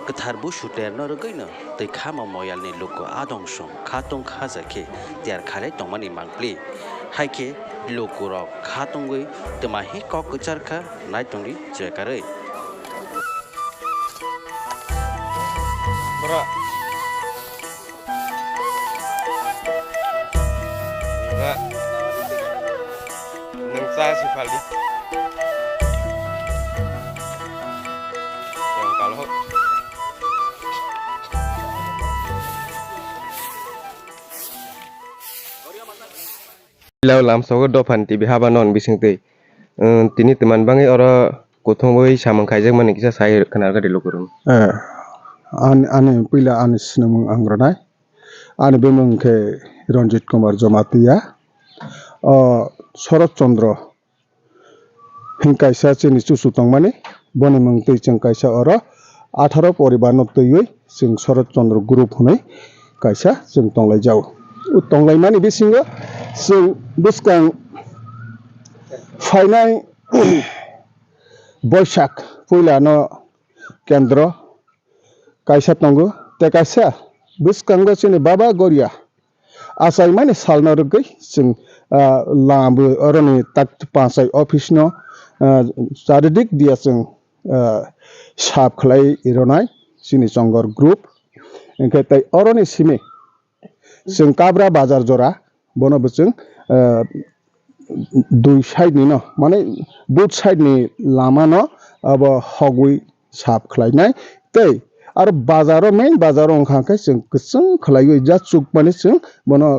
Kwthar Bushuter no Rugino, Twikhama Moial Luku Khatungma Kok Ter Khare Tomani Mangpli. Haike Luku Khatungma Kok Kwcharkha Naitungi Jekare. Bro. Enggak. Nengsa si Valdi. Yang kalau lam sogo dophan tibi habanon bisingte tini teman bangi ora kothongoi samang khaijak mani kisa sai khana gadi lokurun ane pila ane sinamung angranai ane bemung ke Ranjit Kumar Jamatia Sharat Chandra hingkaisa chini susutong mani boni mung tei cheng kaisa ora 18 poribar no teioi sing Sharat Chandra group hunai kaisa sing tonglai jau tonglai mani bisingo sing buskang fainai Boishak puila no kendra kaisa tongo te kaisa buskango chini Baba Goria asai mani salna rugai sing lambu oroni tak pasai office no saridik dia sing sap khlai ironai sini chongor group engke tai oroni simi sing kabra bazar jora bono busing dui side ni no mane both side ni lama no abo hogui sap khlai nai tei ar bazaro main bazaro ongkha kai sing kusung khlaioi ja chuk mani sing bono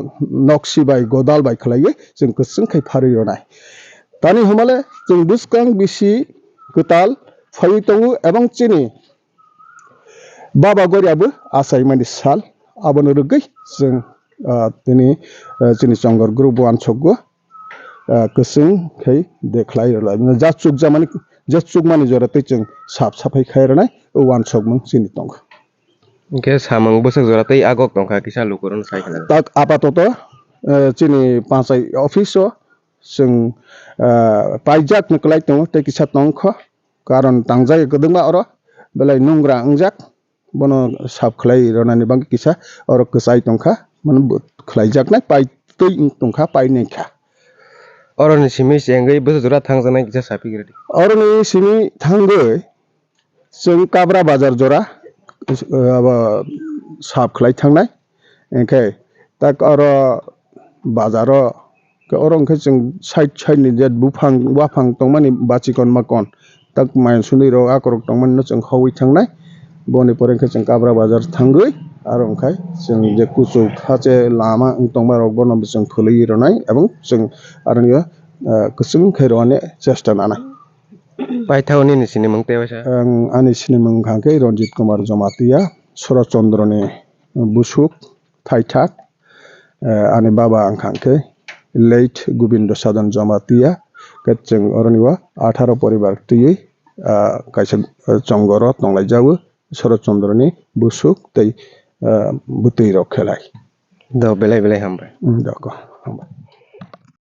nokshi bai godal bai khlaioi sing kusung khai phari ronai tani humale sing buskang bisi kutal phai tongu ebong chini Baba Goria bu asai mani sal abono rugai sing tini chini chongor group 1 choggo kusung khai dekhlai rolai ja chuk jamani jasuk mani jorate cheng sap sapai khairnai wan chokmung chini tong ke samang bosak joratei agok tongkha kisa lukurun sai khana tak apatoto chini pasai office o sing paijak niklai tong te kisa tongkho karon tangjai gedungma oro belai nungra angjak bono sap khlai ronani bang kisa oro kusai tongkha man khlaijak nai pai tei tongkha pai nei kha oroni simi sengai bosak jora thangjanai kisa sapi girdi oroni simi thangoi sing kabra bazar jora aba sap khlai thangnai engkai tak oro bazaro ke orong khe sing side ni jet bufang wafang tongmani bachikon makon tak mai suni ro akorok tongmani no cheng hawi thangnai boni poreng khe sing kabra bazar thangoi arong khai sing je kuchu khache lama tongma rok bono sing phului ronai ebong sing arniya kusung khairone chesta nanai paithauni ni sini mangte wasa ani sinimung khangke Ranjit Kumar Jamatia Sharat Chandra ni busuk thaithak ani baba angkhangke late Gobindo Sadan Jamatia kecheng oroniwa 18 poribar tui kaisa chongoro tonglai jawu Sharat Chandra ni busuk tei butui rok khelai do belai belai hambai dako hamba